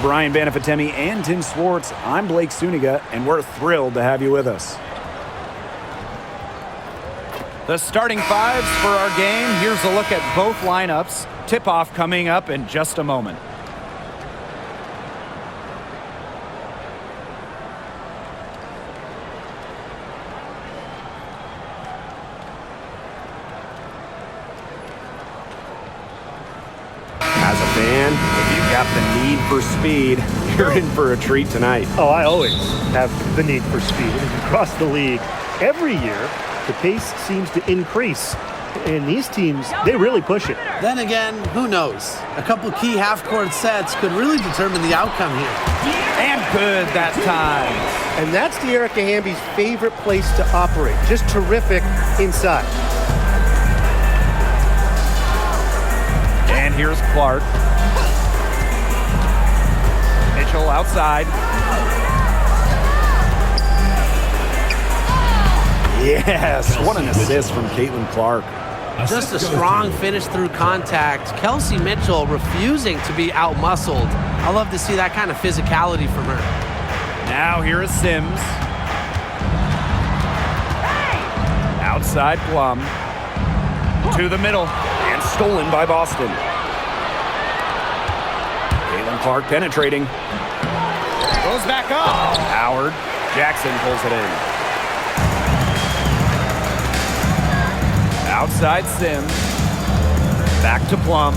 Brian Banafitemi and Tim Swartz. I'm Blake Suniga, and we're thrilled to have you with us. The starting fives for our game. Here's a look at both lineups. Tip-off coming up in just a moment. As a fan, if you've got the need for speed, you're in for a treat tonight. Oh, I always have the need for speed. Across the league, every year, the pace seems to increase. And these teams, they really push it. Then again, who knows? A couple key half-court sets could really determine the outcome here. And good that time. And that's De'Erica Hamby's favorite place to operate. Just terrific inside. And here's Clark. Mitchell outside. Yes, what an assist from Caitlin-Clark. Just a strong finish through contact. Kelsey Mitchell refusing to be out-muscled. I love to see that kind of physicality from her. Now here is Sims. Outside Plum. To the middle. And stolen by Boston. Caitlin-Clark penetrating. Goes back up. Howard. Jackson pulls it in. Outside Sims. Back to Plum.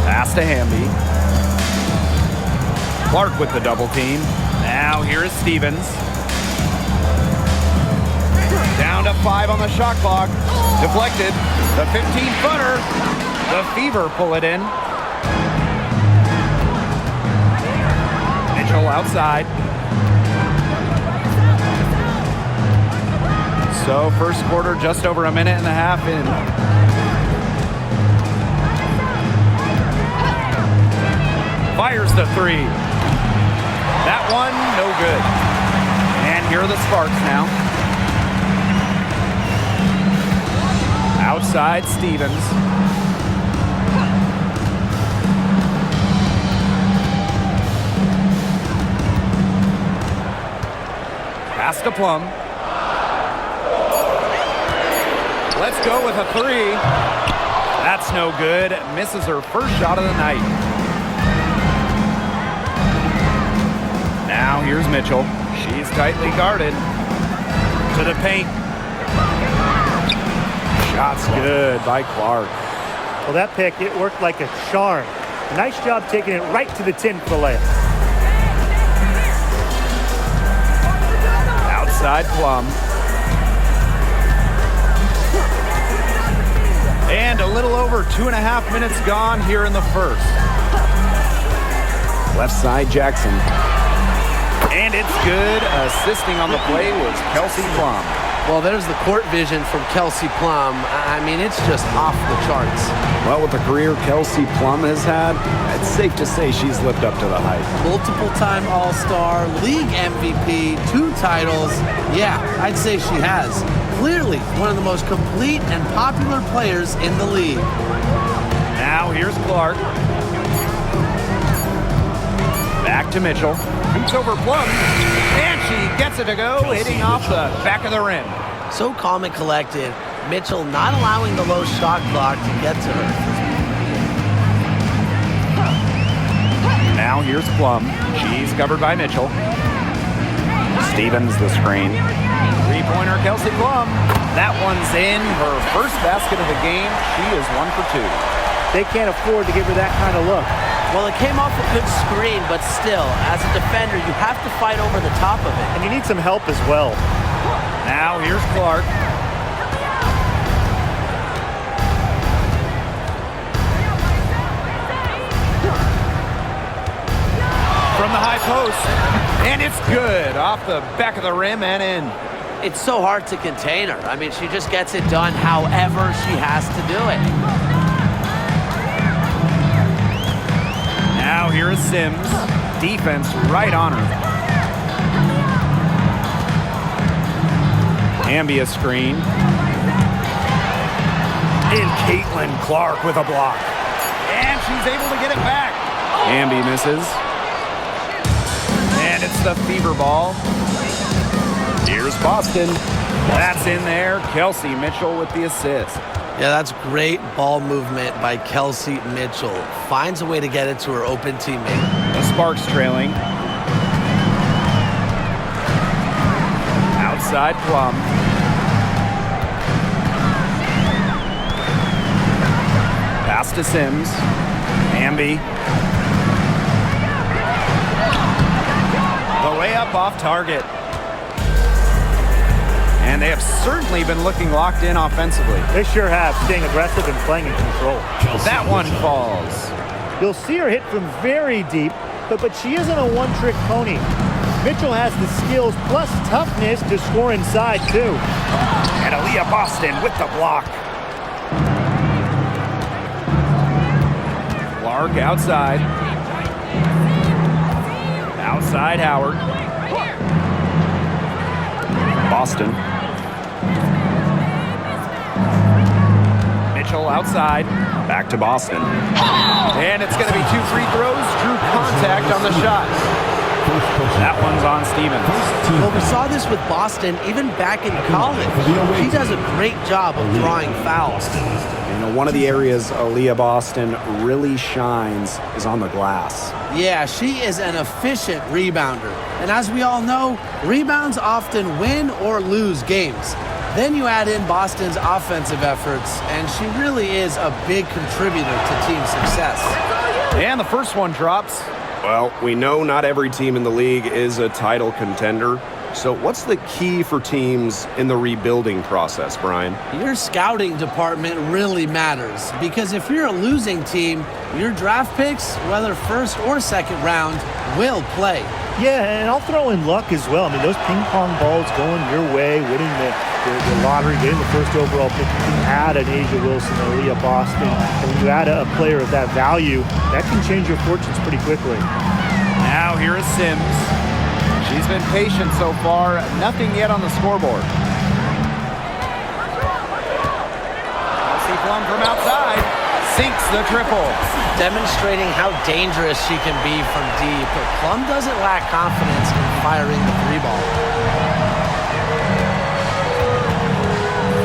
Pass to Hamby. Clark with the double team. Now here is Stevens. Down to 5 on the shot clock. Deflected. The 15-footer. The Fever pull it in. Mitchell outside. So first quarter just over a minute and a half in. Fires the three. That one, no good. And here are the Sparks now. Outside Stevens. Pass to Plum. Let's go with a three. That's no good. Misses her first shot of the night. Now here's Mitchell. She's tightly guarded. To the paint. Shot's good by Clark. Well, that pick, it worked like a charm. Nice job taking it right to the tin for layup. Outside Plum. And a little over 2.5 minutes gone here in the first. Left side Jackson. And it's good. Assisting on the play was Kelsey Plum. Well, there's the court vision from Kelsey Plum. I mean, it's just off the charts. Well, with the career Kelsey Plum has had, it's safe to say she's lived up to the hype. Multiple-time All-Star, league MVP, 2 titles. Yeah, I'd say she has. Clearly one of the most complete and popular players in the league. Now here's Clark. Back to Mitchell. Shoots over Plum. And she gets it to go, hitting off the back of the rim. So calm and collected. Mitchell not allowing the low shot clock to get to her. Now here's Plum. She's covered by Mitchell. Stevens the screen. Three-pointer Kelsey Plum. That one's in. Her first basket of the game. She is 1 for 2. They can't afford to give her that kind of look. Well, it came off a good screen, but still, as a defender, you have to fight over the top of it. And you need some help as well. Now here's Clark. From the high post. And it's good. Off the back of the rim and in. It's so hard to contain her. I mean, she just gets it done however she has to do it. Now here is Sims. Defense right on her. Hamby a screen. And Caitlin-Clark with a block. And she's able to get it back. Hamby misses. the fever ball. Here's Boston. That's in there. Kelsey Mitchell with the assist. Yeah, that's great ball movement by Kelsey Mitchell. Finds a way to get it to her open teammate. The Sparks trailing. Outside Plum. Pass to Sims. Amby. The layup off target. And they have certainly been looking locked in offensively. They sure have, staying aggressive and playing in control. That one falls. You'll see her hit from very deep, but she isn't a one-trick pony. Mitchell has the skills plus toughness to score inside, too. And Aaliyah Boston with the block. Clark outside. Outside Howard. Boston. Mitchell outside. Back to Boston. And it's going to be 2 free throws. Drew contact on the shot. That one's on Stevens. Well, we saw this with Boston even back in college. She does a great job of drawing fouls. You know, one of the areas Aaliyah Boston really shines is on the glass. Yeah, she is an efficient rebounder. And as we all know, rebounds often win or lose games. Then you add in Boston's offensive efforts, and she really is a big contributor to team success. And the first one drops. Well, we know not every team in the league is a title contender. So what's the key for teams in the rebuilding process, Brian? Your scouting department really matters, because if you're a losing team, your draft picks, whether first or second round, will play. Yeah, and I'll throw in luck as well. I mean, those ping pong balls going your way, winning the lottery, getting the first overall pick. You can add an Asia Wilson, Aaliyah Boston, and when you add a player of that value, that can change your fortunes pretty quickly. Now here is Sims. She's been patient so far. Nothing yet on the scoreboard. Kelsey Plum from outside. Sinks the triple. Demonstrating how dangerous she can be from deep. But Plum doesn't lack confidence in firing the 3-ball.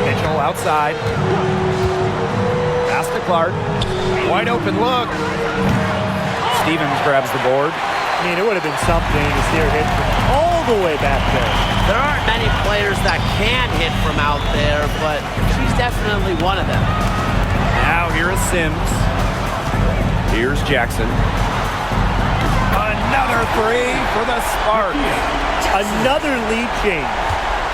Mitchell outside. Pass to Clark. Wide open look. Stevens grabs the board. I mean, it would have been something to see her hit from all the way back there. There aren't many players that can hit from out there, but she's definitely one of them. Now here is Sims. Here's Jackson. Another 3 for the Sparks. Another lead change.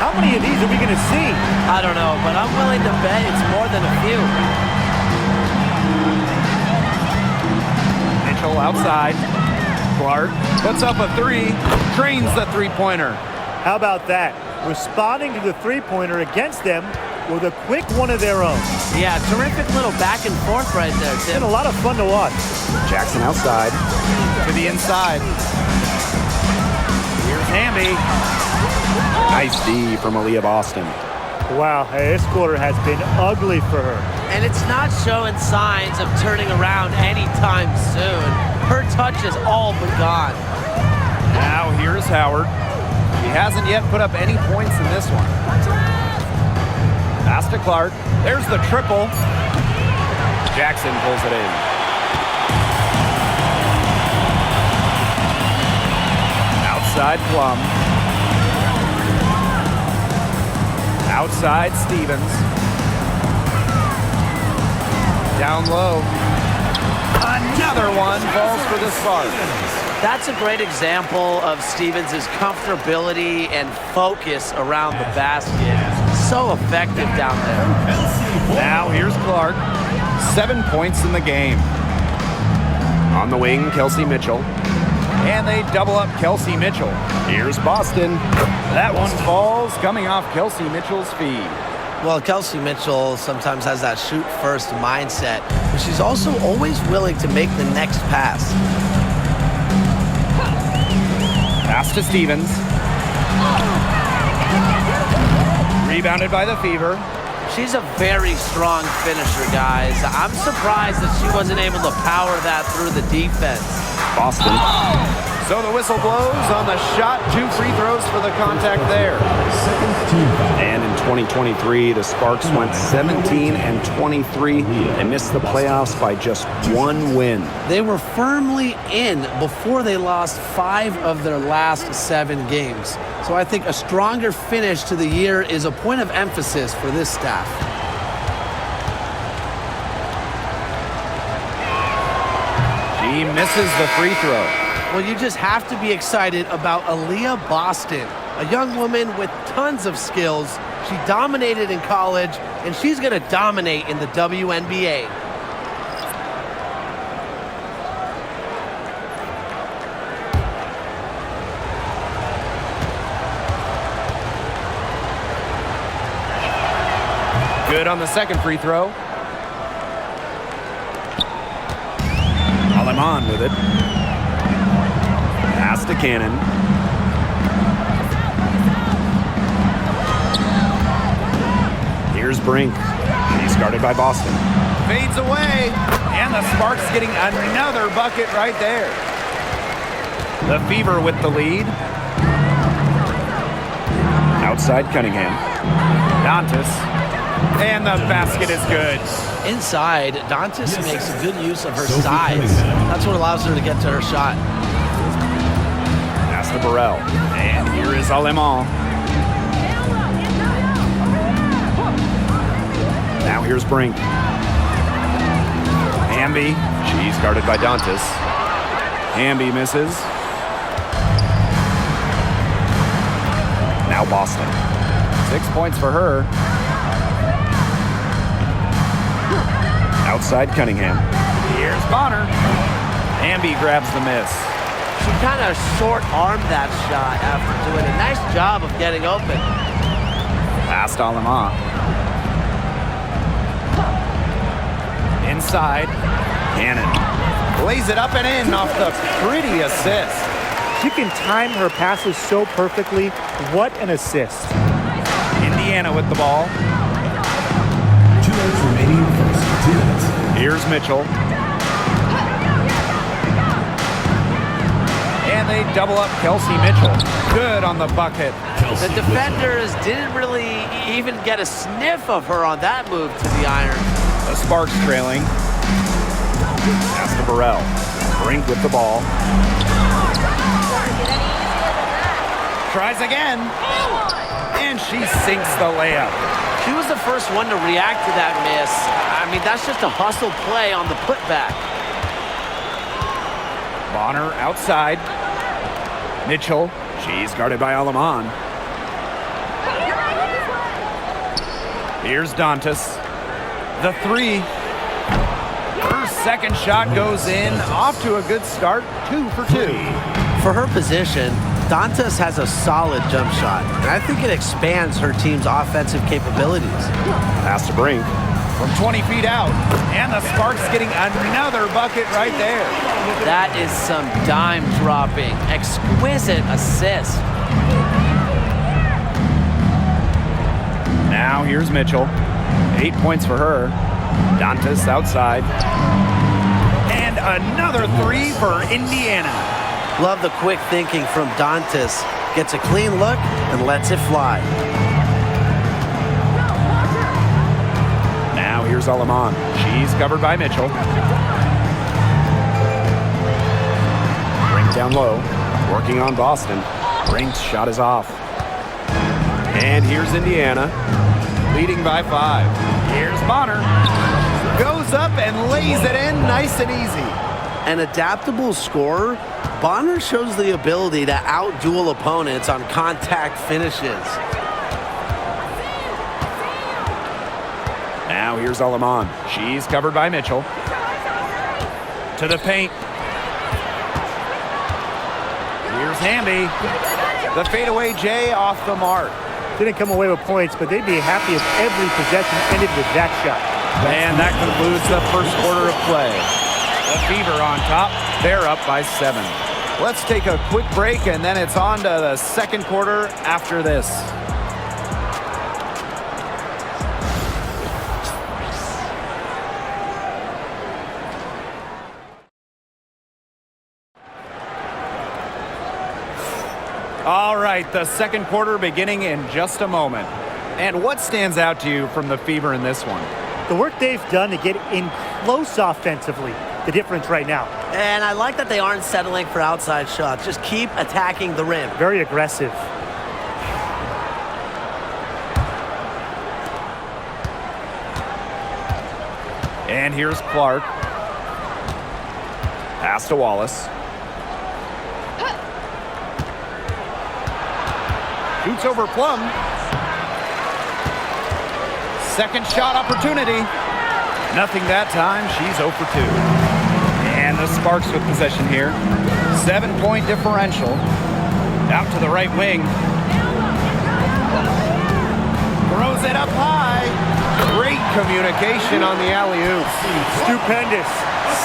How many of these are we going to see? I don't know, but I'm willing to bet it's more than a few. Mitchell outside. Clark puts up a 3, trains the 3-pointer. How about that? Responding to the 3-pointer against them with a quick one of their own. Yeah, terrific little back and forth right there, It's Tim. been a lot of fun to watch. Jackson outside. To the inside. Here's Hamby. Nice D from Aaliyah Boston. Wow, hey, this quarter has been ugly for her. And it's not showing signs of turning around anytime soon. Her touch is all but gone. Now here's Howard. He hasn't yet put up any points in this one. Pass to Clark. There's the triple. Jackson pulls it in. Outside Plum. Outside Stevens. Down low. Another one falls for the Sparks. That's a great example of Stevens' comfortability and focus around the basket. So effective down there. Now here's Clark. 7 points in the game. On the wing, Kelsey Mitchell. And they double up Kelsey Mitchell. Here's Boston. That one falls, coming off Kelsey Mitchell's feed. Well, Kelsey Mitchell sometimes has that shoot-first mindset, but she's also always willing to make the next pass. Pass to Stevens. Rebounded by the Fever. She's a very strong finisher, guys. I'm surprised that she wasn't able to power that through the defense. Boston. So the whistle blows on the shot. 2 free throws for the contact there. And in 2023, the Sparks went 17-23 and missed the playoffs by just 1 win. They were firmly in before they lost 5 of their last 7 games. So I think a stronger finish to the year is a point of emphasis for this staff. He misses the free throw. Well, you just have to be excited about Aaliyah Boston, a young woman with tons of skills. She dominated in college, and she's going to dominate in the WNBA. Good on the second free throw. Aleman with it. Pass to Cannon. Here's Brink. He's guarded by Boston. Fades away. And the Sparks getting another bucket right there. The Fever with the lead. Outside Cunningham. Dantas. And the basket is good. Inside, Dantas makes a good use of her size. That's what allows her to get to her shot. Pass to Burrell. And here is Aleman. Now here's Brink. Hamby. She's guarded by Dantas. Hamby misses. Now Boston. 6 points for her. Outside Cunningham. Here's Bonner. Hamby grabs the miss. She kind of short-armed that shot after doing a nice job of getting open. Past Aleman. Inside. Cannon. Lays it up and in off the pretty assist. She can time her passes so perfectly. What an assist. Indiana with the ball. 2 minutes remaining first. 2 minutes. Here's Mitchell. And they double up Kelsey Mitchell. Good on the bucket. The defenders didn't really even get a sniff of her on that move to the iron. The Sparks trailing. Pass to Burrell. Brink with the ball. Tries again. And she sinks the layup. She was the first one to react to that miss. I mean, that's just a hustle play on the putback. Bonner outside. Mitchell. She's guarded by Aleman. Here's Dantas. The 3. Her second shot goes in. Off to a good start. 2 for 2. For her position, Dantas has a solid jump shot, and I think it expands her team's offensive capabilities. Pass to Brink. From 20 feet out. And the Sparks getting another bucket right there. That is some dime dropping, exquisite assist. Now here's Mitchell. 8 points for her. Dantas outside. And another 3 for Indiana. Love the quick thinking from Dantas. Gets a clean look and lets it fly. Now here's Aleman. She's covered by Mitchell. Brink down low. Working on Boston. Brink's shot is off. And here's Indiana. Leading by 5. Here's Bonner. Goes up and lays it in nice and easy. An adaptable scorer, Bonner shows the ability to outduel opponents on contact finishes. Now here's Aleman. She's covered by Mitchell. To the paint. Here's Hamby. The fadeaway J off the mark. Didn't come away with points, but they'd be happy if every possession ended with that shot. And that concludes the first quarter of play. The Fever on top. They're up by 7. Let's take a quick break, and then it's on to the second quarter after this. All right, the second quarter beginning in just a moment. And what stands out to you from the Fever in this one? The work they've done to get in close offensively, the difference right now. And I like that they aren't settling for outside shots. Just keep attacking the rim. Very aggressive. And here's Clark. Pass to Wallace. Shoots over Plum. Second shot opportunity. Nothing that time. She's 0 for 2. And the Sparks with possession here. 7-point differential. Out to the right wing. Throws it up high. Great communication on the alley-oop. Stupendous.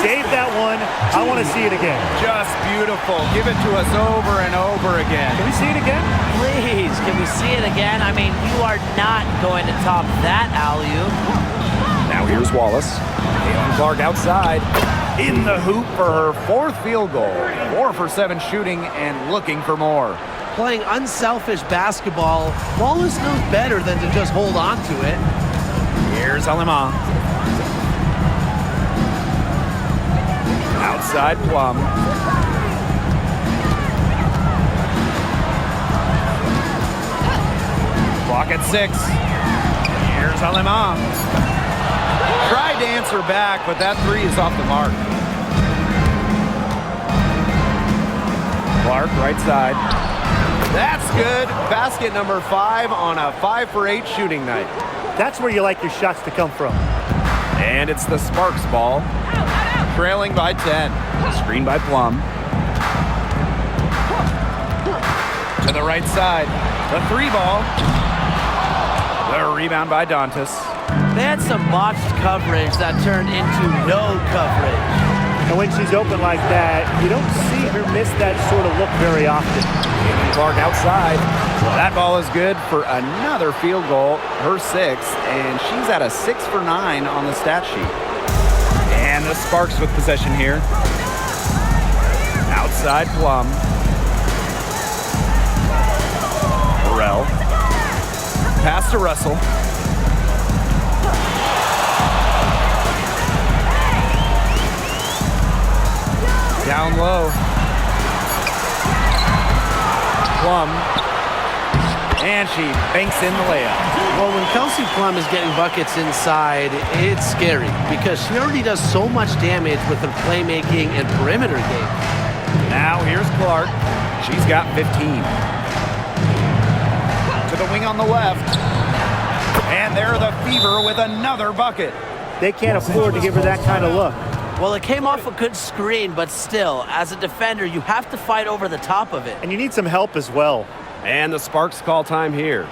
Save that one. I want to see it again. Just beautiful. Give it to us over and over again. Can we see it again? Please, can we see it again? I mean, you are not going to top that alley-oop. Now here's Wallace. Clark outside. In the hoop for her fourth field goal. 4 for 7 shooting and looking for more. Playing unselfish basketball, Wallace knows better than to just hold on to it. Here's Alema. Outside Plum. Clock at 6. Here's Alema. Tried to answer back, but that 3 is off the mark. Clark, right side. That's good. Basket number 5 on a 5 for 8 shooting night. That's where you like your shots to come from. And it's the Sparks ball. Trailing by 10. Screen by Plum. To the right side. The 3 ball. The rebound by Dantas. They had some botched coverage that turned into no coverage. And when she's open like that, you don't see her miss that sort of look very often. Clark outside. That ball is good for another field goal, her 6th, and she's at a 6 for 9 on the stat sheet. And the Sparks with possession here. Outside Plum. Burrell. Pass to Russell. Down low. Plum. And she banks in the layup. Well, when Kelsey Plum is getting buckets inside, it's scary because she already does so much damage with her playmaking and perimeter game. Now here's Clark. She's got 15. To the wing on the left. And there the Fever with another bucket. They can't afford to give her that kind of look. Well, it came off a good screen, but still, as a defender, you have to fight over the top of it. And you need some help as well. And the Sparks call time here. All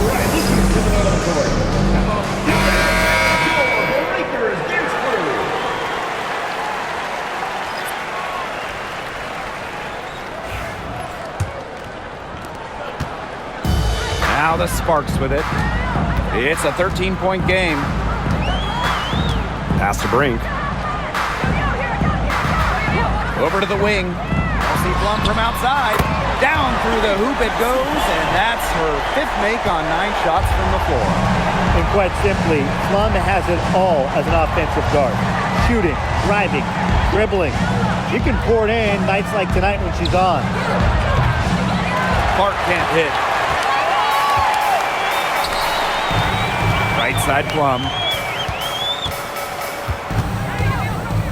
right, this is coming out on the court. Your Lakers dance crew. Now the Sparks with it. It's a 13-point game. Pass to Brink. Over to the wing. Kelsey Plum from outside. Down through the hoop it goes, and that's her 5th make on 9 shots from the floor. And quite simply, Plum has it all as an offensive guard. Shooting, driving, dribbling. She can pour it in nights like tonight when she's on. Clark can't hit. Right side Plum.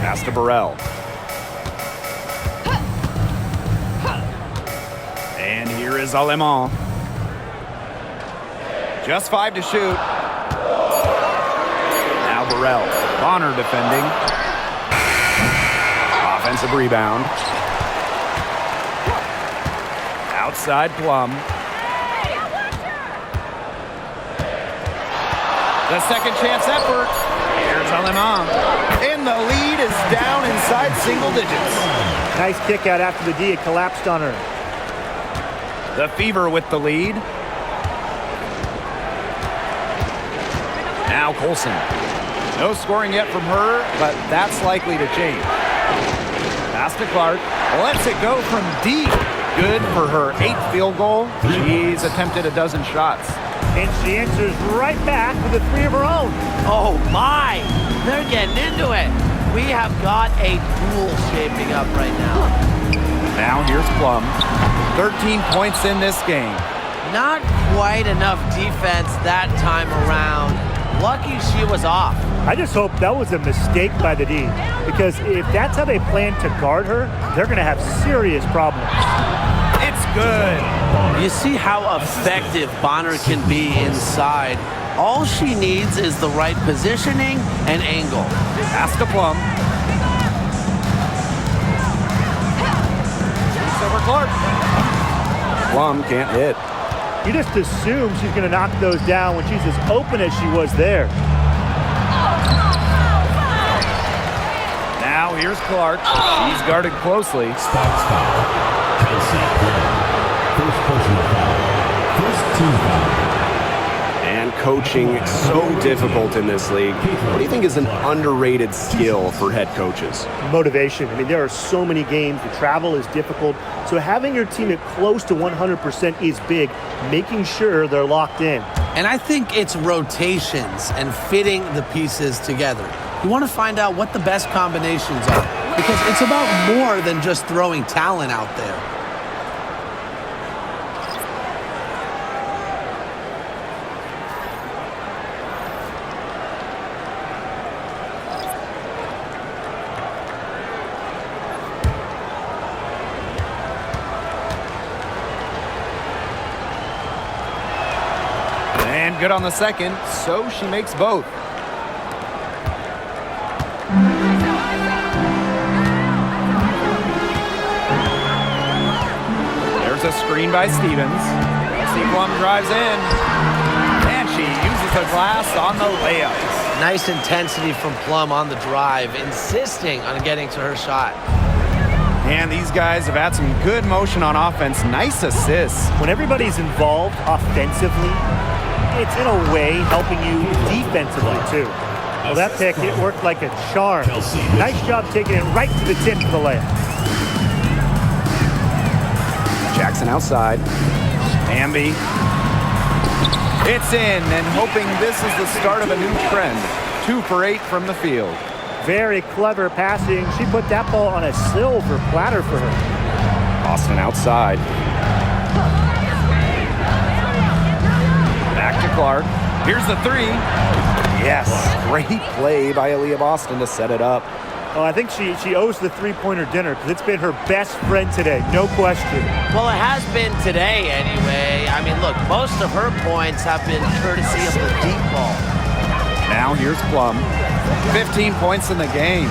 Pass to Burrell. And here is Alemant. Just 5 to shoot. Now Burrell. Bonner defending. Offensive rebound. Outside Plum. The second chance effort. Here's Alemant. And the lead is down inside single digits. Nice kick out after the D. It collapsed on her. The Fever with the lead. Now Colson. No scoring yet from her, but that's likely to change. Pass to Clark. Lets it go from deep. Good for her 8th field goal. She's attempted a dozen shots. And she answers right back with a 3 of her own. Oh my! They're getting into it. We have got a duel shaping up right now. Now here's Plum. 13 points in this game. Not quite enough defense that time around. Lucky she was off. I just hope that was a mistake by the D, because if that's how they plan to guard her, they're going to have serious problems. It's good. You see how effective Bonner can be inside. All she needs is the right positioning and angle. Pass to Plum. It's over Clark. Plum can't hit. You just assume she's going to knock those down when she's as open as she was there. Now here's Clark. She's guarded closely. Sparks foul. Kelsey Clark. First personal foul. First team foul. And coaching so difficult in this league. What do you think is an underrated skill for head coaches? Motivation. I mean, there are so many games. The travel is difficult. So having your team at close to 100% is big, making sure they're locked in. And I think it's rotations and fitting the pieces together. You want to find out what the best combinations are, because it's about more than just throwing talent out there. And good on the second, so she makes both. There's a screen by Stevens. Plum drives in, and she uses the glass on the layup. Nice intensity from Plum on the drive, insisting on getting to her shot. And these guys have had some good motion on offense. Nice assists. When everybody's involved offensively, it's in a way helping you defensively too. Well, that pick, it worked like a charm. Nice job taking it right to the tip for the layup. Jackson outside. Amby. It's in, and hoping this is the start of a new trend. 2 for 8 from the field. Very clever passing. She put that ball on a silver platter for her. Boston outside. Back to Clark. Here's the 3. Yes, great play by Aaliyah Boston to set it up. Oh, I think she owes the three-pointer dinner because it's been her best friend today, no question. Well, it has been today anyway. I mean, look, most of her points have been courtesy of the deep ball. Now here's Plum. 15 points in the game.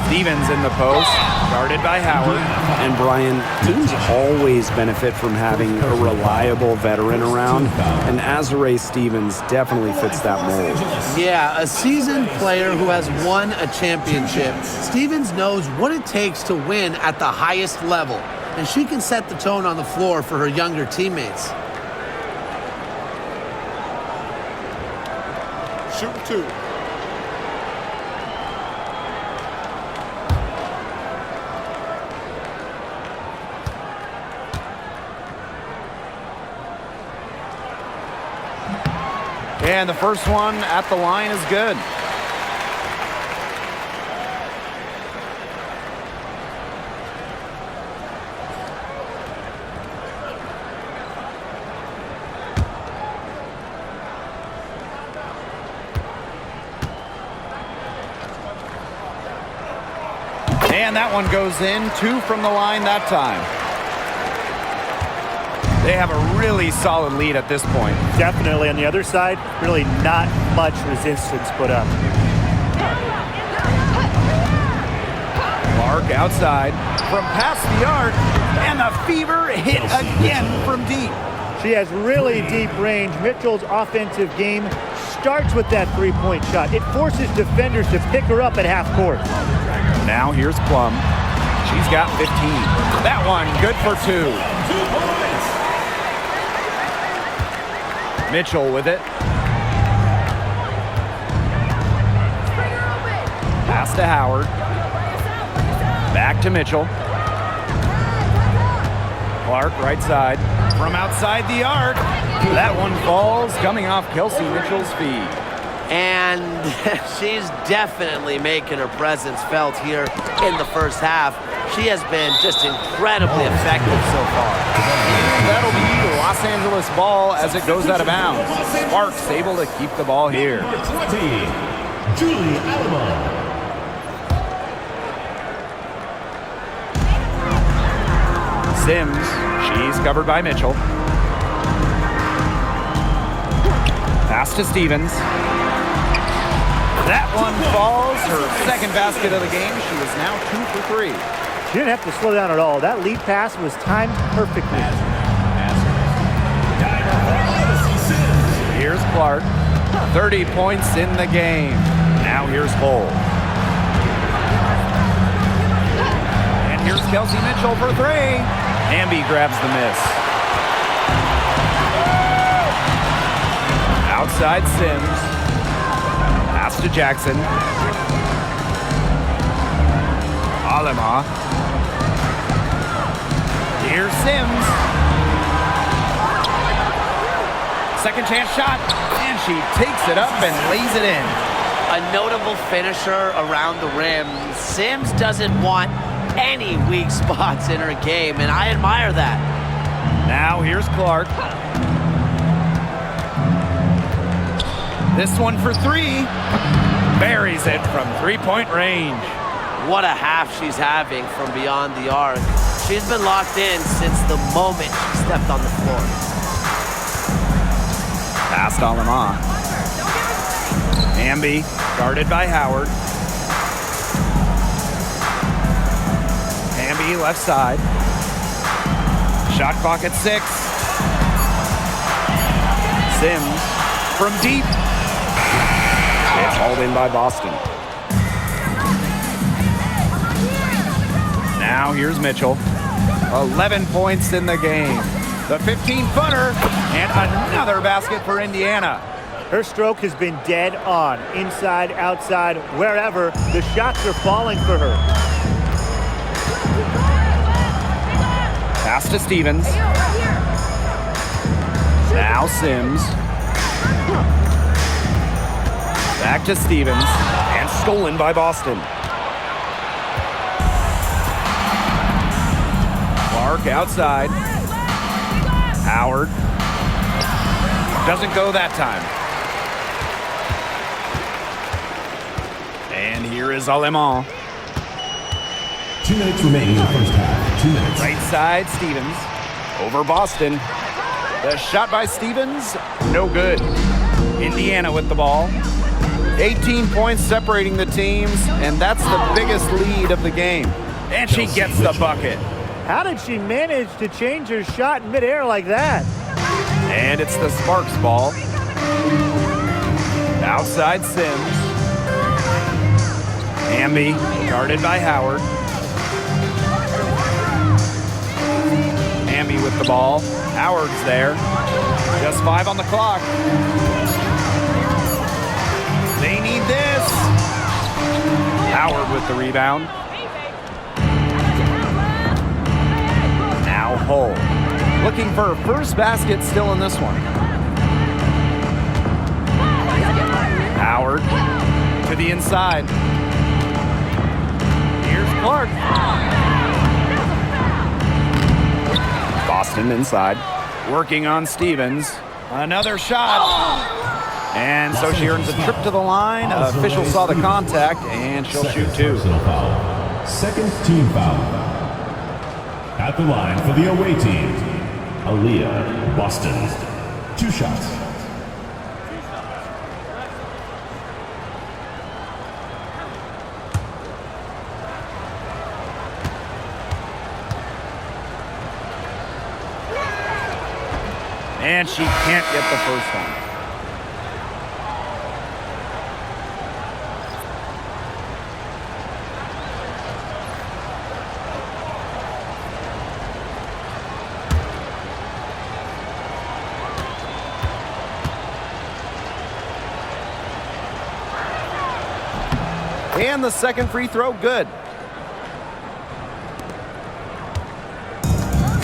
Stevens in the post, guarded by Howard. And Brian, teams always benefit from having a reliable veteran around, and Azare Stevens definitely fits that mold. Yeah, a seasoned player who has won a championship. Stevens knows what it takes to win at the highest level, and she can set the tone on the floor for her younger teammates. Shoot 2. And the first one at the line is good. And that one goes in. 2 from the line that time. They have a really solid lead at this point. Definitely. On the other side, really not much resistance put up. Clark outside from past the arc, and the fever hit again from deep. She has really deep range. Mitchell's offensive game starts with that three-point shot. It forces defenders to pick her up at half court. Now here's Plum. She's got 15. That one good for 2. 2 points. Mitchell with it. Pass to Howard. Back to Mitchell. Clark, right side. From outside the arc. That one falls, coming off Kelsey Mitchell's feet. And she's definitely making her presence felt here in the first half. She has been just incredibly effective so far. That'll be the Los Angeles ball as it goes out of bounds. Sparks able to keep the ball here. Julie Alamo. Sims, she's covered by Mitchell. Pass to Stevens. That one falls, her second basket of the game. She is now 2 for 3. She didn't have to slow down at all. That lead pass was timed perfectly. Here's Clark. 30 points in the game. Now here's Hull. And here's Kelsey Mitchell for 3. Hamby grabs the miss. Outside Sims. Pass to Jackson. Alema. Here's Sims. Second chance shot, and she takes it up and lays it in. A notable finisher around the rim. Sims doesn't want any weak spots in her game, and I admire that. Now here's Clark. This one for 3. Buries it from 3-point range. What a half she's having from beyond the arc. She's been locked in since the moment she stepped on the floor. Pass to Alema. Hamby, guarded by Howard. Hamby, left side. Shot clock at 6. Sims from deep. It's hauled in by Boston. Now here's Mitchell. 11 points in the game. The 15-footer and another basket for Indiana. Her stroke has been dead on. Inside, outside, wherever. The shots are falling for her. Pass to Stevens. Now Sims. Back to Stevens. And stolen by Boston. Clark outside. Howard. Doesn't go that time. And here is Alema. 2 minutes remaining in the first half. 2 minutes. Right side, Stevens. Over Boston. The shot by Stevens, no good. Indiana with the ball. 18 points separating the teams, and that's the biggest lead of the game. And she gets the bucket. How did she manage to change her shot in midair like that? And it's the Sparks ball. Outside Sims. Hamby, guarded by Howard. Hamby with the ball. Howard's there. Just 5 on the clock. They need this. Howard with the rebound. Now Hull. Looking for her first basket still in this one. Howard to the inside. Here's Clark. Boston inside. Working on Stevens. Another shot. And so she earns a trip to the line. Official saw the contact, and she'll shoot 2. Second team foul. At the line for the away team, Aaliyah, Boston. 2 shots. And she can't get the first one. And the second free throw, good.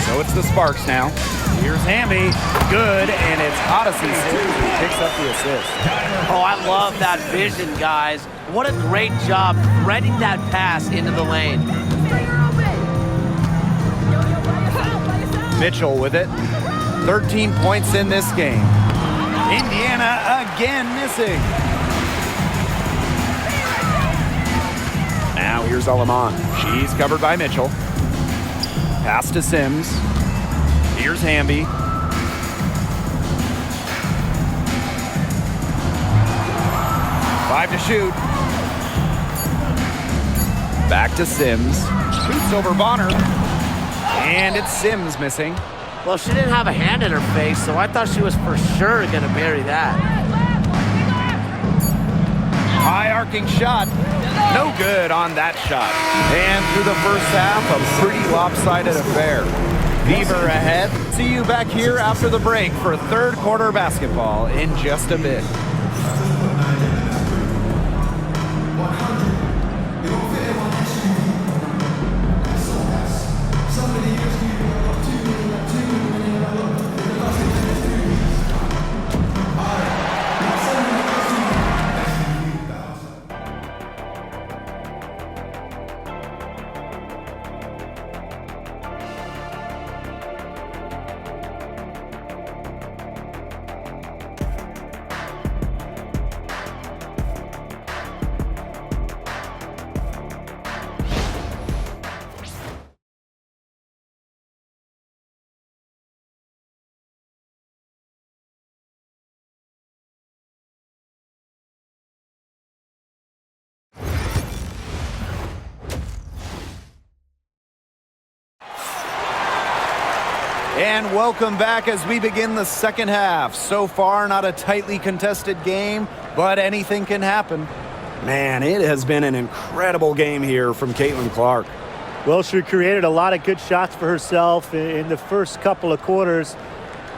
So it's the Sparks now. Here's Hamby. Good, and it's Odyssey Sims who picks up the assist. Oh, I love that vision, guys. What a great job threading that pass into the lane. Mitchell with it. 13 points in this game. Indiana again missing. Now here's Alaman. She's covered by Mitchell. Pass to Sims. Here's Hamby. Five to shoot. Back to Sims. Shoots over Bonner. And it's Sims missing. Well, she didn't have a hand in her face, so I thought she was for sure going to bury that. High arcing shot. No good on that shot. And through the first half, a pretty lopsided affair. Fever ahead. See you back here after the break for third quarter basketball in just a bit. And welcome back as we begin the second half. So far, not a tightly contested game, but anything can happen. Man, it has been an incredible game here from Caitlin Clark. Well, she created a lot of good shots for herself in the first couple of quarters,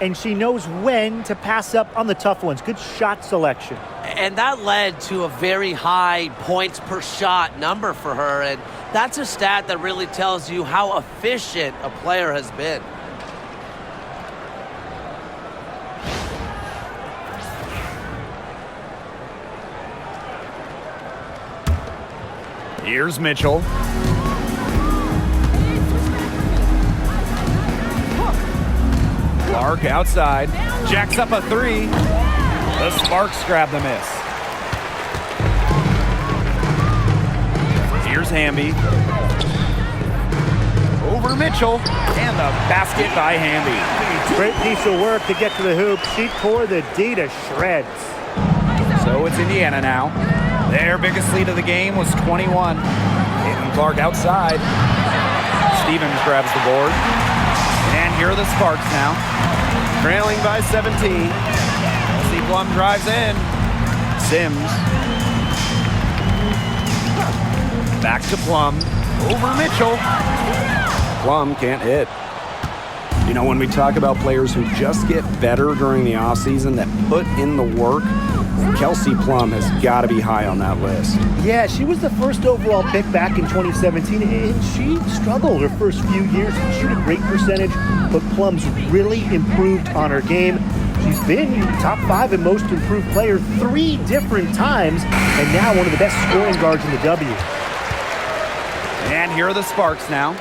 and she knows when to pass up on the tough ones. Good shot selection. And that led to a very high points per shot number for her, and that's a stat that really tells you how efficient a player has been. Here's Mitchell. Clark outside. Jacks up a three. The Sparks grab the miss. Here's Hamby. Over Mitchell. And the basket by Hamby. Great piece of work to get to the hoop. She tore the D to shreds. So it's Indiana now. Their biggest lead of the game was 21. Caitlin Clark outside. Stevens grabs the board. And here are the Sparks now. Trailing by 17. Kelsey Plum drives in. Sims. Back to Plum. Over Mitchell. Plum can't hit. You know, when we talk about players who just get better during the offseason, that put in the work, Kelsey Plum has got to be high on that list. Yeah, she was the first overall pick back in 2017, and she struggled her first few years. She shoot a great percentage, but Plum's really improved on her game. She's been top 5 in most improved player 3 different times, and now one of the best scoring guards in the W. And here are the Sparks now.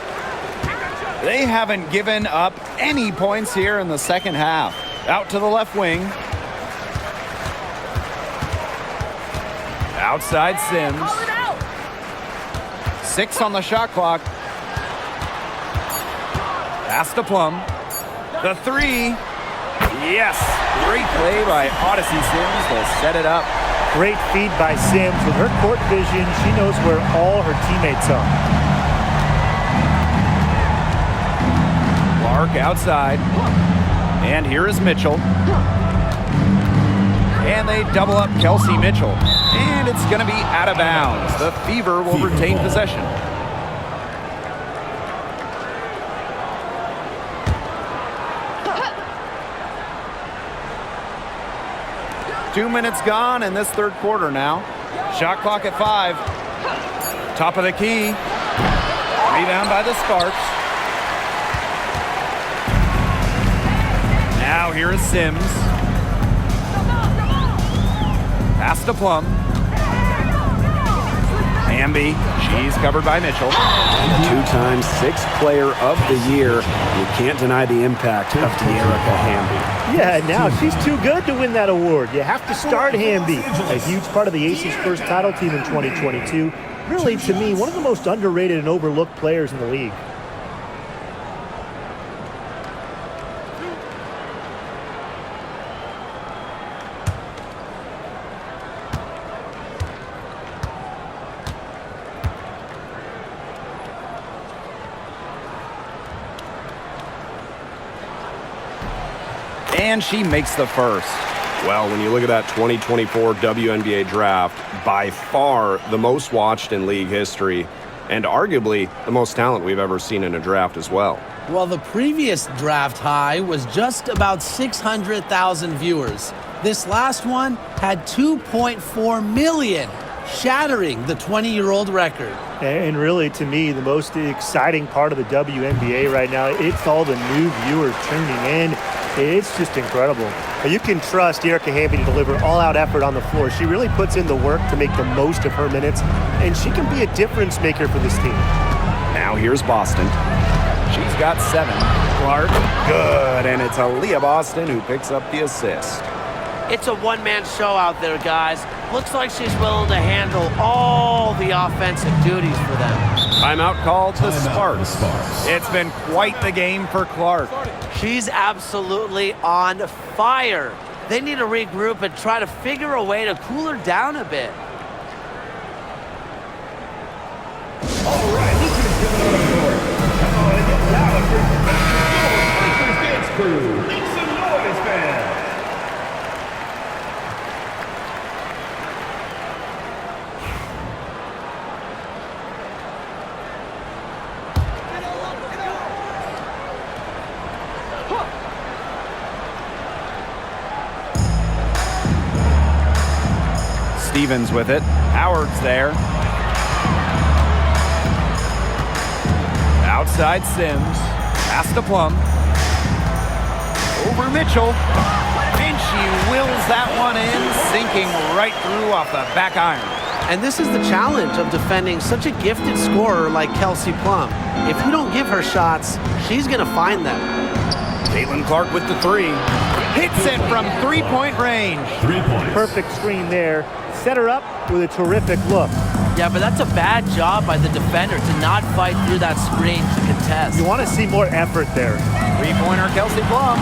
They haven't given up any points here in the second half. Out to the left wing. Outside Sims. 6 on the shot clock. Pass to Plum. The three. Yes. Great play by Odyssey Sims to set it up. Great feed by Sims. With her court vision, she knows where all her teammates are. Clark outside. And here is Mitchell. And they double up Kelsey Mitchell. And it's going to be out of bounds. The Fever will retain possession. Two minutes gone in this third quarter now. Shot clock at 5. Top of the key. Rebound by the Sparks. Now here is Sims. Pass to Plum. Hamby, she's covered by Mitchell. Two-time sixth player of the year. You can't deny the impact of De'Erica Hamby. Yeah, now she's too good to win that award. You have to start Hamby. A huge part of the Aces' first title team in 2022. Really, to me, one of the most underrated and overlooked players in the league. And she makes the first. Well, when you look at that 2024 WNBA draft, by far the most watched in league history, and arguably the most talent we've ever seen in a draft as well. Well, the previous draft high was just about 600,000 viewers. This last one had 2.4 million, shattering the 20-year-old record. And really, to me, the most exciting part of the WNBA right now, it's all the new viewers tuning in. It's just incredible. You can trust De'Erica Hamby to deliver all-out effort on the floor. She really puts in the work to make the most of her minutes, and she can be a difference maker for this team. Now here's Boston. She's got 7. Clark, good, and it's Aaliyah Boston who picks up the assist. It's a one-man show out there, guys. Looks like she's willing to handle all the offensive duties for them. Timeout called the Sparks. It's been quite the game for Clark. She's absolutely on fire. They need to regroup and try to figure a way to cool her down a bit. All right, listen to the court. And now it's your dance crew. Make some noise, fans. Stevens with it. Howard's there. Outside Sims. Pass to Plum. Over Mitchell. And she wills that one in, sinking right through off the back iron. And this is the challenge of defending such a gifted scorer like Kelsey Plum. If you don't give her shots, she's going to find them. Caitlin Clark with the 3. Hits it from three-point range. 3 points. Perfect screen there. Set her up with a terrific look. Yeah, but that's a bad job by the defender to not fight through that screen to contest. You want to see more effort there. Three-pointer Kelsey Plum.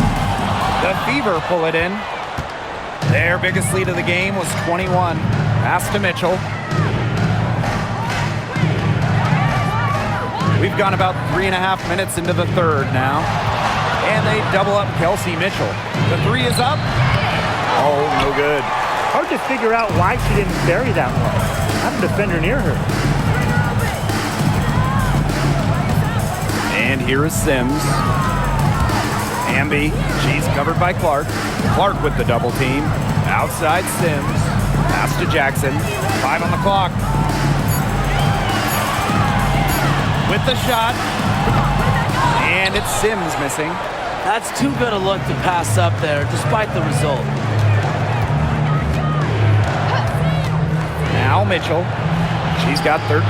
The Fever pull it in. Their biggest lead of the game was 21. Pass to Mitchell. We've gone about 3.5 minutes into the third now. And they double up Kelsey Mitchell. The 3 is up. Oh, no good. Hard to figure out why she didn't bury that one. Not a defender near her. And here is Sims. Hamby, she's covered by Clark. Clark with the double team. Outside Sims. Pass to Jackson. 5 on the clock. With the shot. And it's Sims missing. That's too good a look to pass up there, despite the result. Now Mitchell. She's got 13.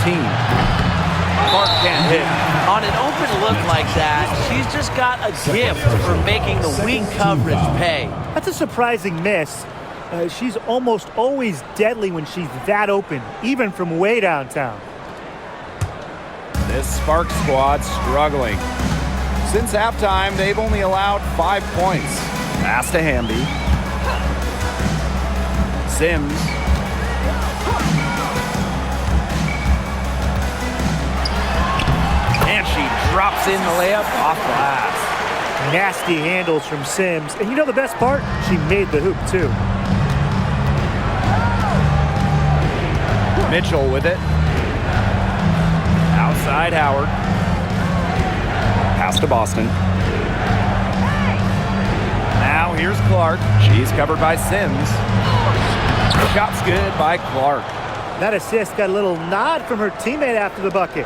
Clark can't hit. On an open look like that, she's just got a gift for making the weak coverage pay. That's a surprising miss. She's almost always deadly when she's that open, even from way downtown. This Sparks squad struggling. Since halftime, they've only allowed 5 points. Pass to Hamby. Sims. And she drops in the layup off glass. Nasty handles from Sims. And you know the best part? She made the hoop, too. Mitchell with it. Outside Howard. Pass to Boston. Now here's Clark. She's covered by Sims. Shot's good by Clark. That assist got a little nod from her teammate after the bucket.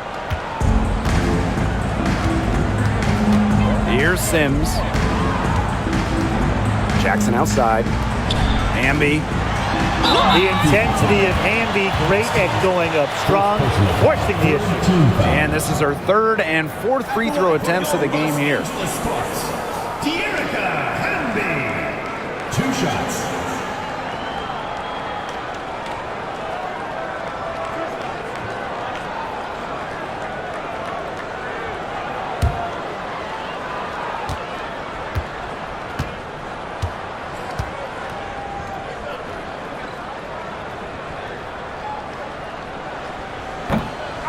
Here's Sims. Jackson outside. Hamby. The intensity of Hamby, great at going up strong, forcing the issue. And this is her third and fourth free throw attempts of the game here. Hamby. 2 shots.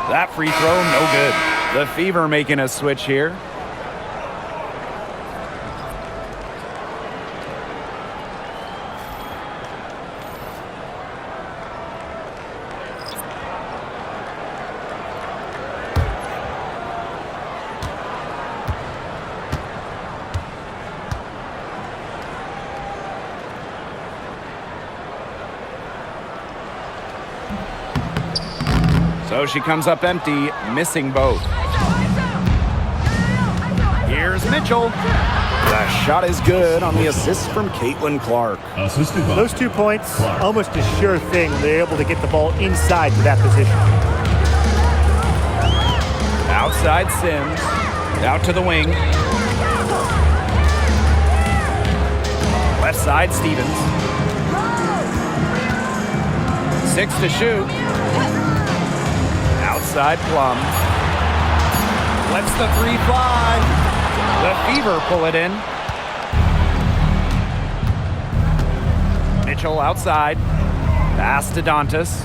That free throw, no good. The Fever making a switch here. So she comes up empty, missing both. Here's Mitchell. The shot is good on the assist from Clark. Assisted by Those 2 points, almost a sure thing when they're able to get the ball inside to that position. Outside Sims. Out to the wing. Left side Stevens. 6 to shoot. Outside Plum. Lets the 3 fly. The Fever pull it in. Mitchell outside. Pass to Dantas.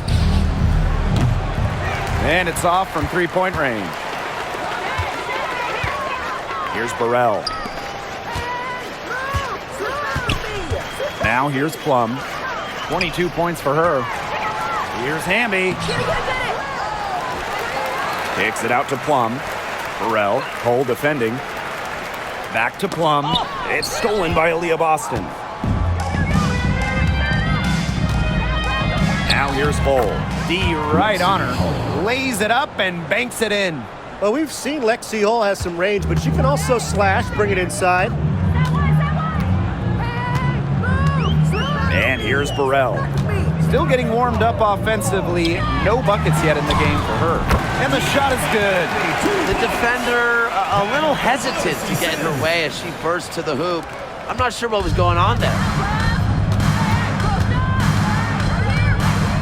And it's off from 3-point range. Here's Burrell. Now here's Plum. 22 points for her. Here's Hamby. Takes it out to Plum. Burrell, Cole defending. Back to Plum. It's stolen by Aaliyah Boston. Now here's Bull. D right on her. Lays it up and banks it in. Well, we've seen Lexi Hull has some range, but she can also slash, bring it inside. And here's Burrell. Still getting warmed up offensively. No buckets yet in the game for her. And the shot is good. The defender a little hesitant to get in her way as she burst to the hoop. I'm not sure what was going on there.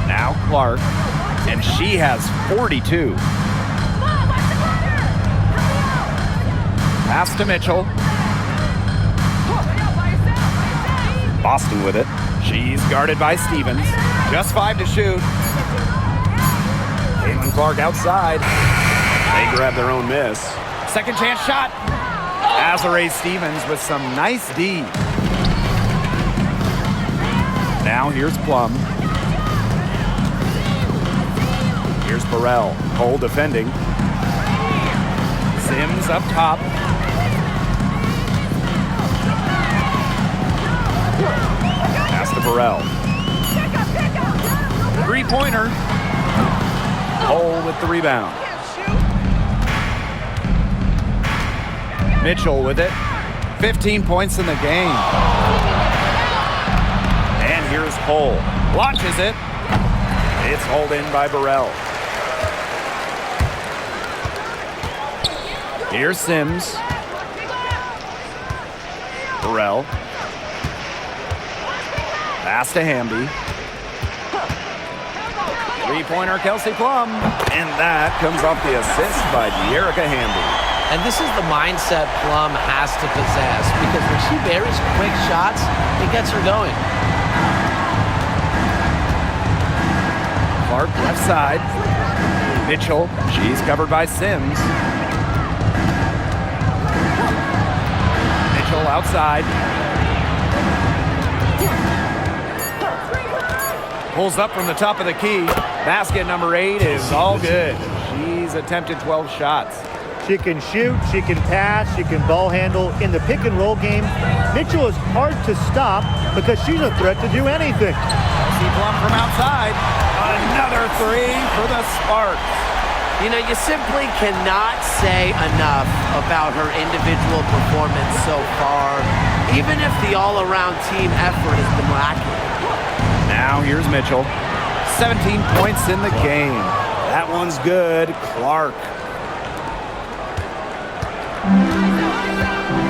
Now Clark. And she has 42. Pass to Mitchell. Boston with it. She's guarded by Stevens. Just 5 to shoot. Clark outside. They grab their own miss. Second chance shot. Azarae Stevens with some nice D. Now here's Plum. Here's Burrell. Cole defending. Sims up top. Pass to Burrell. 3-pointer. Cole with the rebound. Mitchell with it. 15 points in the game. And here's Cole. Launches it. It's hauled in by Burrell. Here's Sims. Burrell. Pass to Hamby. 3-pointer Kelsey Plum. And that comes off the assist by De'Erica Hamby. And this is the mindset Plum has to possess, because when she buries quick shots, it gets her going. Clark left side. Mitchell, she's covered by Sims. Mitchell outside. Pulls up from the top of the key. Basket number 8 is all good. She's attempted 12 shots. She can shoot, she can pass, she can ball handle. In the pick and roll game, Mitchell is hard to stop because she's a threat to do anything. Kelsey Plum from outside. Another three for the Sparks. You know, you simply cannot say enough about her individual performance so far, even if the all-around team effort has been lacking. Now here's Mitchell. 17 points in the game. That one's good. Clark.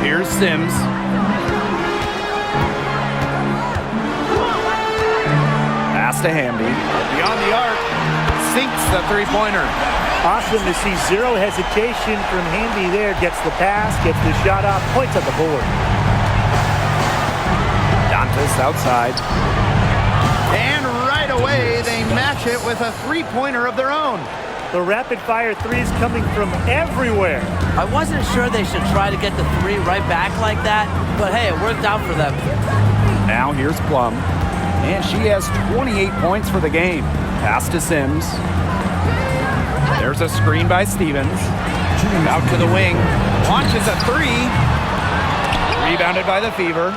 Here's Sims. Pass to Hamby. Beyond the arc. Sinks the three-pointer. Awesome to see zero hesitation from Hamby there. Gets the pass, gets the shot off, points on the board. Dantas outside. And right away, they match it with a three-pointer of their own. The rapid-fire threes coming from everywhere. I wasn't sure they should try to get the three right back like that, but hey, it worked out for them. Now here's Plum. And she has 28 points for the game. Pass to Sims. There's a screen by Stevens. Out to the wing. Launches a three. Rebounded by the Fever.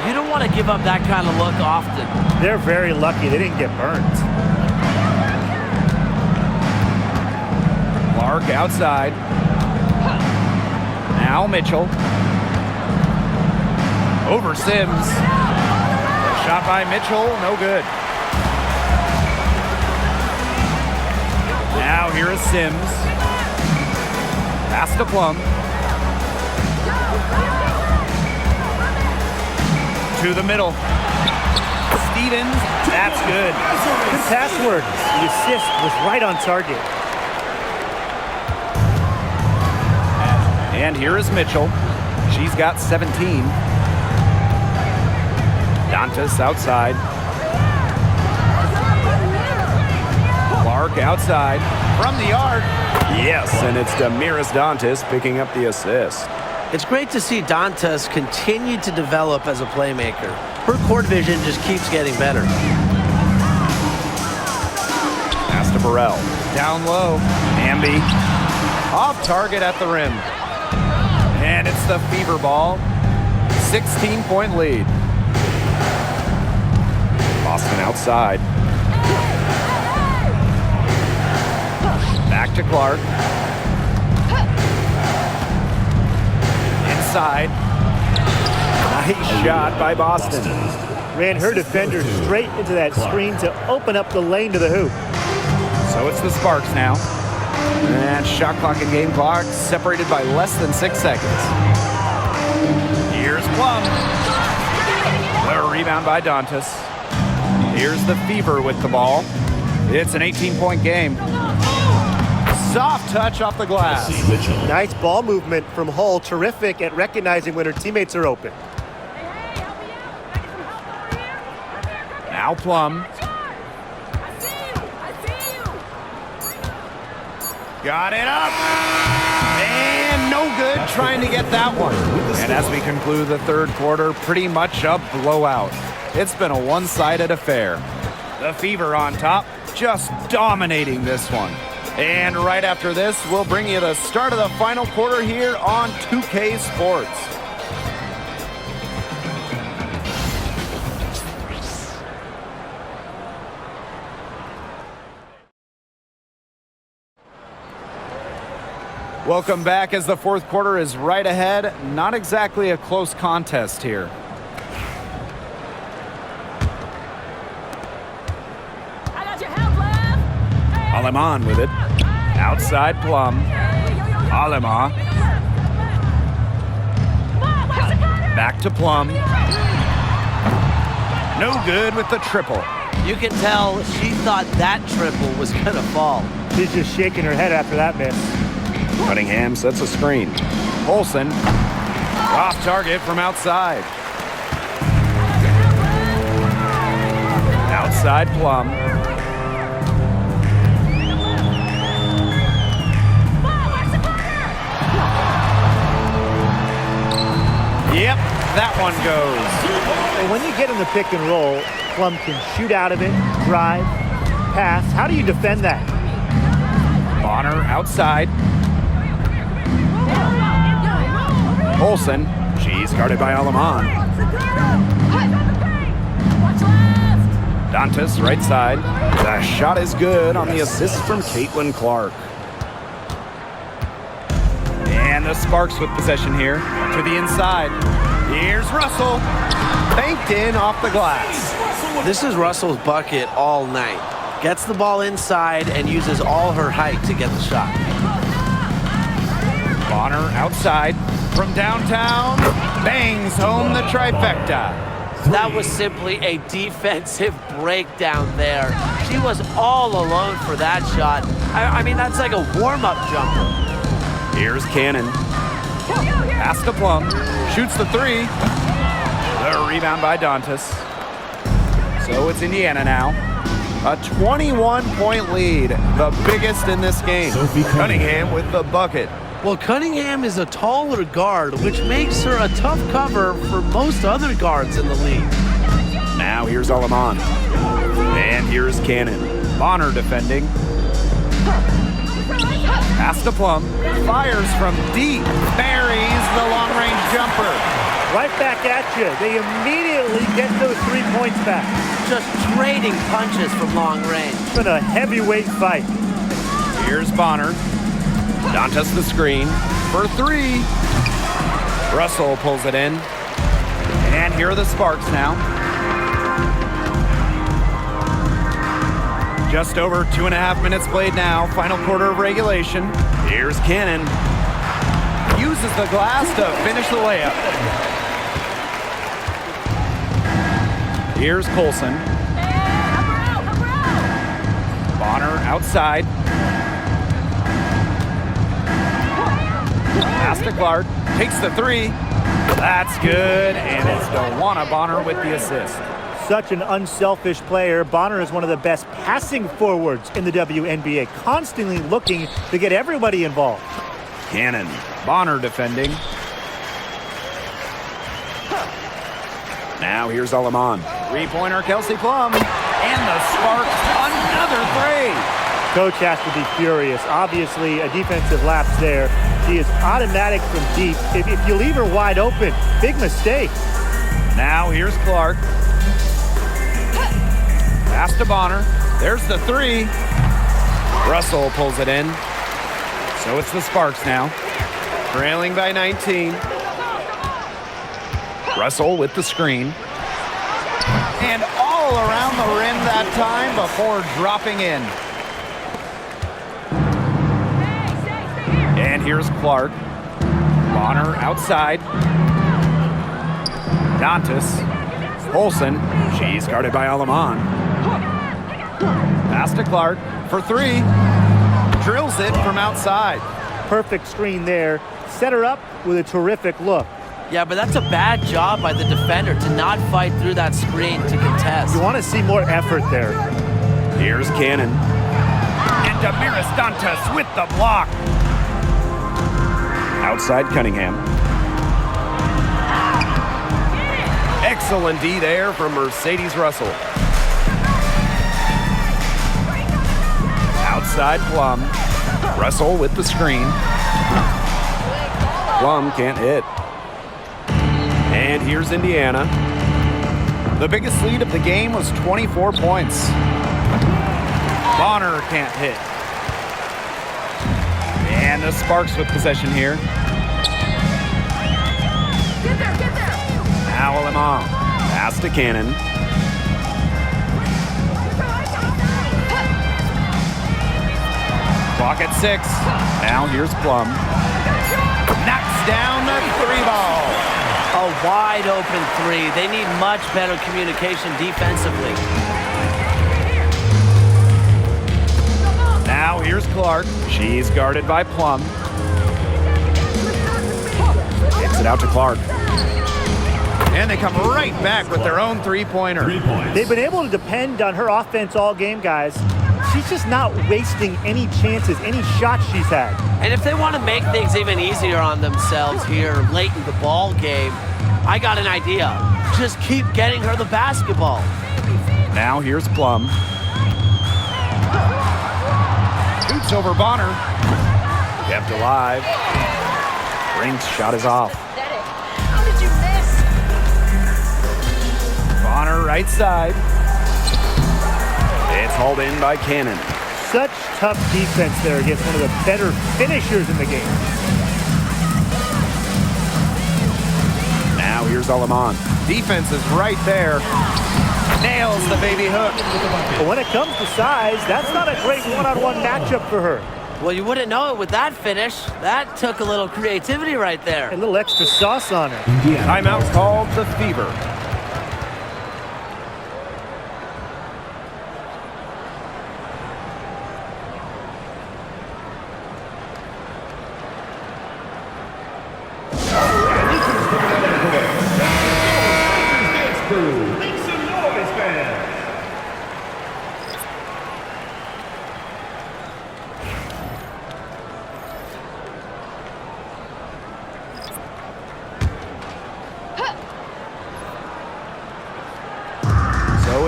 You don't want to give up that kind of look often. They're very lucky they didn't get burnt. Clark outside. Now Mitchell. Over Sims. Shot by Mitchell, no good. Now here is Sims. Pass to Plum. To the middle. Stevens, that's good. Good password. The assist was right on target. And here is Mitchell. She's got 17. Dantas outside. Clark outside. From the arc. Yes, and it's Damiris Dantas picking up the assist. It's great to see Dantas continue to develop as a playmaker. Her court vision just keeps getting better. Pass to Burrell. Down low. Hamby. Off target at the rim. And it's the Fever ball. 16-point lead. Boston outside. Back to Clark. Inside. Nice shot by Boston. Ran her defender straight into that screen to open up the lane to the hoop. So it's the Sparks now. And shot clock and game clock separated by less than 6 seconds. Here's Plum. A rebound by Dantas. Here's the Fever with the ball. It's an 18-point game. Soft touch off the glass. Nice ball movement from Hull. Terrific at recognizing when her teammates are open. Now Plum. Got it up. And no good trying to get that one. And as we conclude the third quarter, pretty much a blowout. It's been a one-sided affair. The Fever on top, just dominating this one. And right after this, we'll bring you the start of the final quarter here on 2K Sports. Welcome back as the fourth quarter is right ahead. Not exactly a close contest here. Aleman with it. Outside Plum. Alema. Back to Plum. No good with the triple. You can tell she thought that triple was going to fall. She's just shaking her head after that miss. Cunningham sets a screen. Olsen. Off target from outside. Outside Plum. Yep, that one goes. And when you get in the pick and roll, Plum can shoot out of it, drive, pass. How do you defend that? Bonner outside. Olsen. She's guarded by Aleman. Dantas, right side. The shot is good on the assist from Clark. And the Sparks with possession here. To the inside. Here's Russell. Banked in off the glass. This is Russell's bucket all night. Gets the ball inside and uses all her height to get the shot. Bonner outside from downtown. Bangs home the trifecta. That was simply a defensive breakdown there. She was all alone for that shot. I mean, that's like a warm-up jumper. Here's Cannon. Pass to Plum. Shoots the three. The rebound by Dantas. So it's Indiana now. A 21-point lead. The biggest in this game. Cunningham with the bucket. Well, Cunningham is a taller guard, which makes her a tough cover for most other guards in the league. Now here's Alaman. And here's Cannon. Bonner defending. Pass to Plum. Fires from deep. Buries the long-range jumper. Right back at you. They immediately get those 3 points back. Just trading punches from long range. It's been a heavyweight fight. Here's Bonner. Dantas the screen for three. Russell pulls it in. And here are the Sparks now. Just over 2.5 minutes played now. Final quarter of regulation. Here's Cannon. Uses the glass to finish the layup. Here's Colson. Bonner outside. Pass to Clark. Takes the three. That's good. And it's DeWanna Bonner with the assist. Such an unselfish player. Bonner is one of the best passing forwards in the WNBA, constantly looking to get everybody involved. Cannon. Bonner defending. Now here's Alaman. Three-pointer Kelsey Plum. And the Sparks another three. Coach has to be furious. Obviously, a defensive lapse there. She is automatic from deep. If you leave her wide open, big mistake. Now here's Clark. Pass to Bonner. There's the three. Russell pulls it in. So it's the Sparks now. Trailing by 19. Russell with the screen. And all around the rim that time before dropping in. And here's Clark. Bonner outside. Dantas. Olsen. She's guarded by Alaman. Pass to Clark for three. Drills it from outside. Perfect screen there. Set her up with a terrific look. Yeah, but that's a bad job by the defender to not fight through that screen to contest. You want to see more effort there. Here's Cannon. And Damaris Dantas with the block. Outside Cunningham. Excellent D there from Mercedes Russell. Outside Plum. Russell with the screen. Plum can't hit. And here's Indiana. The biggest lead of the game was 24 points. Bonner can't hit. And the Sparks with possession here. Now Alaman. Pass to Cannon. Clock at 6. Now here's Plum. Knocks down the three ball. A wide open three. They need much better communication defensively. Now here's Clark. She's guarded by Plum. Gets it out to Clark. And they come right back with their own three-pointer. 3 points. They've been able to depend on her offense all game, guys. She's just not wasting any chances, any shots she's had. And if they want to make things even easier on themselves here late in the ball game, I got an idea. Just keep getting her the basketball. Now here's Plum. Shoots over Bonner. Kept alive. Ring's shot is off. How did you miss? Bonner right side. It's hauled in by Cannon. Such tough defense there against one of the better finishers in the game. Now here's Alaman. Defense is right there. Nails the baby hook. But when it comes to size, that's not a great one-on-one matchup for her. Well, you wouldn't know it with that finish. That took a little creativity right there. A little extra sauce on her. Timeout called the Fever.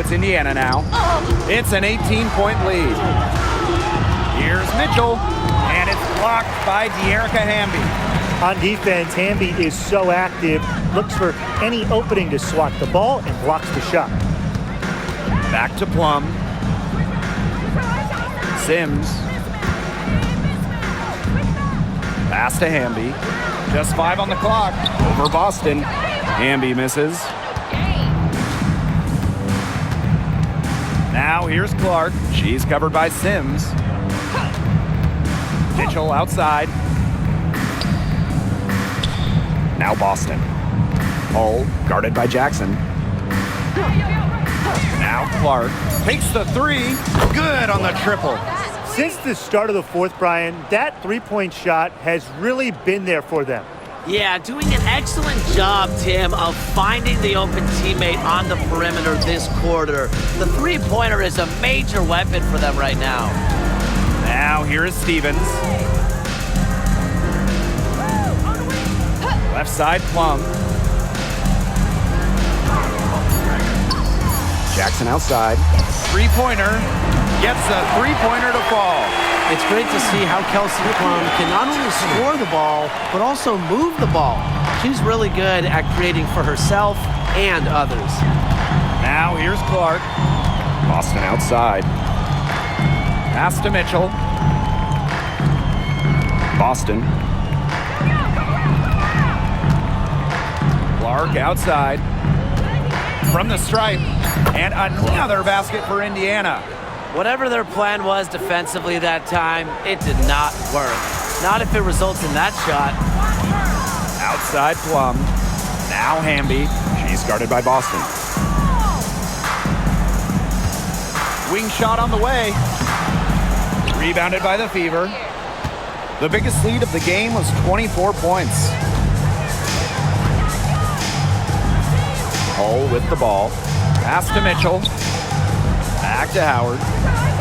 It's Indiana now. It's an 18-point lead. Here's Mitchell, and it's blocked by De'Erica Hamby. On defense, Hamby is so active, looks for any opening to swat the ball and blocks the shot. Back to Plum. Sims. Pass to Hamby. Just 5 on the clock. Over Boston. Hamby misses. Now here's Clark. She's covered by Sims. Mitchell outside. Now Boston. Hull guarded by Jackson. Now Clark takes the 3. Good on the triple. Since the start of the fourth, Brian, that three-point shot has really been there for them. Yeah, doing an excellent job, Tim, of finding the open teammate on the perimeter this quarter. The three-pointer is a major weapon for them right now. Now here is Stevens. Left side, Plum. Jackson outside. Three-pointer. Gets a three-pointer to fall. It's great to see how Kelsey Plum can not only score the ball, but also move the ball. She's really good at creating for herself and others. Now here's Clark. Boston outside. Pass to Mitchell. Boston. Clark outside. From the stripe. And another basket for Indiana. Whatever their plan was defensively that time, it did not work. Not if it results in that shot. Outside Plum. Now Hamby. She's guarded by Boston. Wing shot on the way. Rebounded by the Fever. The biggest lead of the game was 24 points. Hull with the ball. Pass to Mitchell. Back to Howard.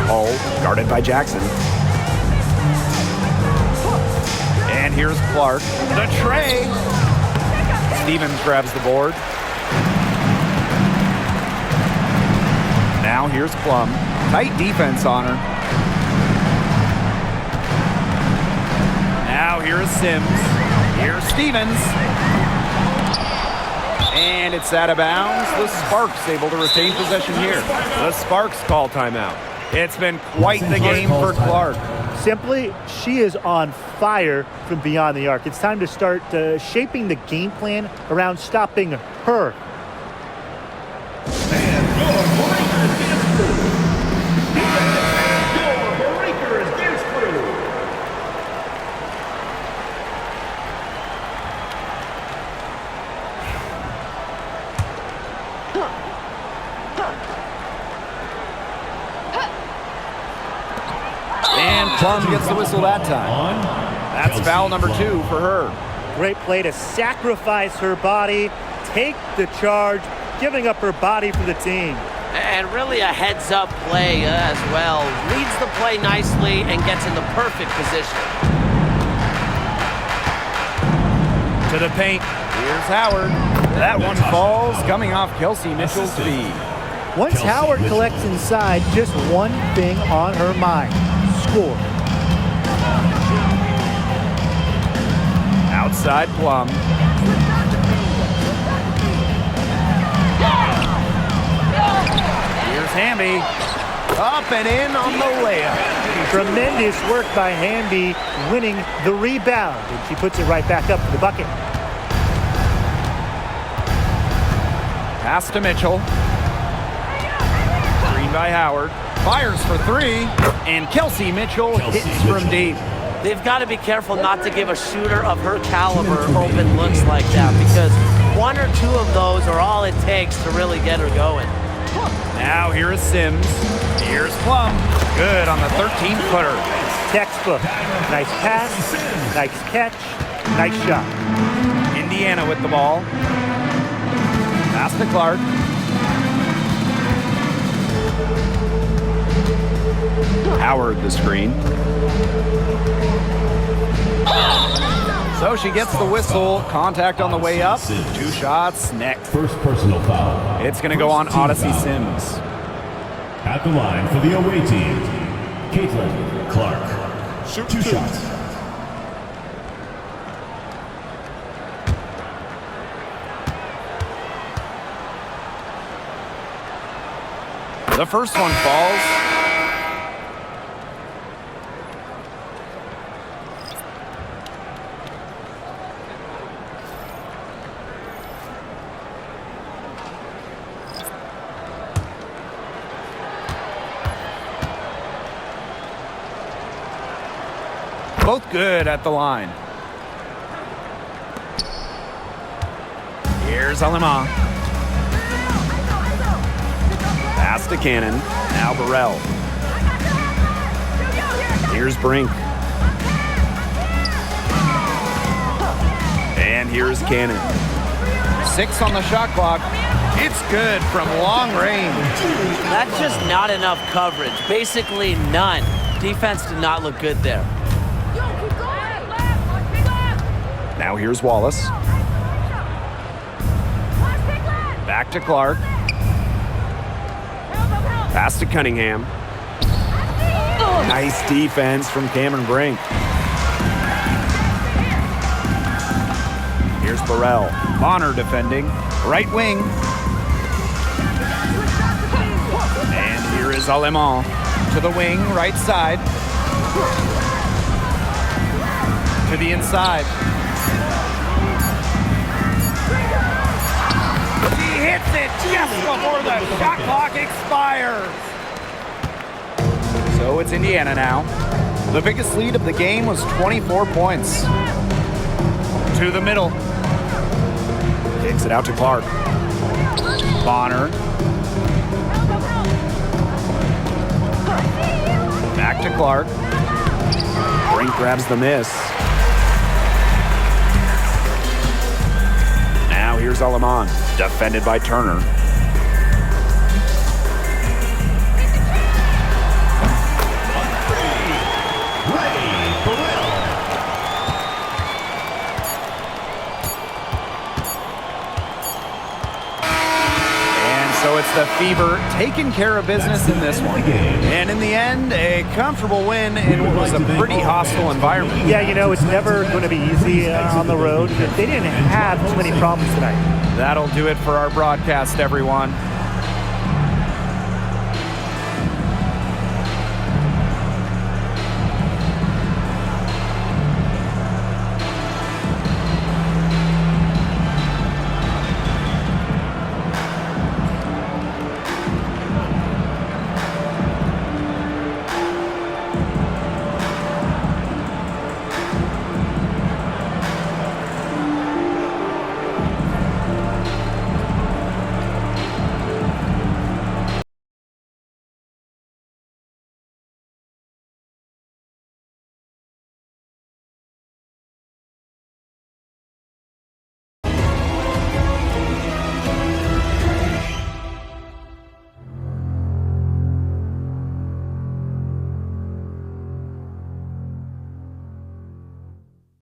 Hull guarded by Jackson. And here's Clark. The tray. Stevens grabs the board. Now here's Plum. Tight defense on her. Now here's Sims. Here's Stevens. And it's out of bounds. The Sparks able to retain possession here. The Sparks call timeout. It's been quite the game for Clark. Simply, she is on fire from beyond the arc. It's time to start shaping the game plan around stopping her. And Plum gets the whistle that time. That's foul number 2 for her. Great play to sacrifice her body, take the charge, giving up her body for the team. And really a heads-up play as well. Reads the play nicely and gets in the perfect position. To the paint. Here's Howard. That one falls, coming off Kelsey Mitchell's feed. Once Howard collects inside, just one thing on her mind: score. Outside Plum. Here's Hamby. Up and in on the layup. Tremendous work by Hamby winning the rebound. And she puts it right back up to the bucket. Pass to Mitchell. Green by Howard. Fires for three. And Kelsey Mitchell hits from deep. They've got to be careful not to give a shooter of her caliber open looks like that, because one or two of those are all it takes to really get her going. Now here is Sims. Here's Plum. Good on the 13-footer. Textbook. Nice pass, nice catch, nice shot. Indiana with the ball. Pass to Clark. Howard the screen. So she gets the whistle. Contact on the way up. 2 shots next. First personal foul. It's going to go on Odyssey Sims. At the line for the away team, Clark. Shoot 2 shots. The first one falls. Both good at the line. Here's Alema. Pass to Cannon. Now Burrell. Here's Brink. And here's Cannon. 6 on the shot clock. It's good from long range. That's just not enough coverage. Basically none. Defense did not look good there. Now here's Wallace. Back to Clark. Pass to Cunningham. Nice defense from Cameron Brink. Here's Burrell. Bonner defending. Right wing. And here is Alemán to the wing, right side. To the inside. She hits it just before the shot clock expires. So it's Indiana now. The biggest lead of the game was 24 points. To the middle. Kicks it out to Clark. Bonner. Back to Clark. Brink grabs the miss. Now here's Alemán, defended by Turner. So it's the Fever taking care of business in this one. And in the end, a comfortable win in what was a pretty hostile environment. Yeah, you know, it's never going to be easy on the road. They didn't have too many problems tonight. That'll do it for our broadcast, everyone.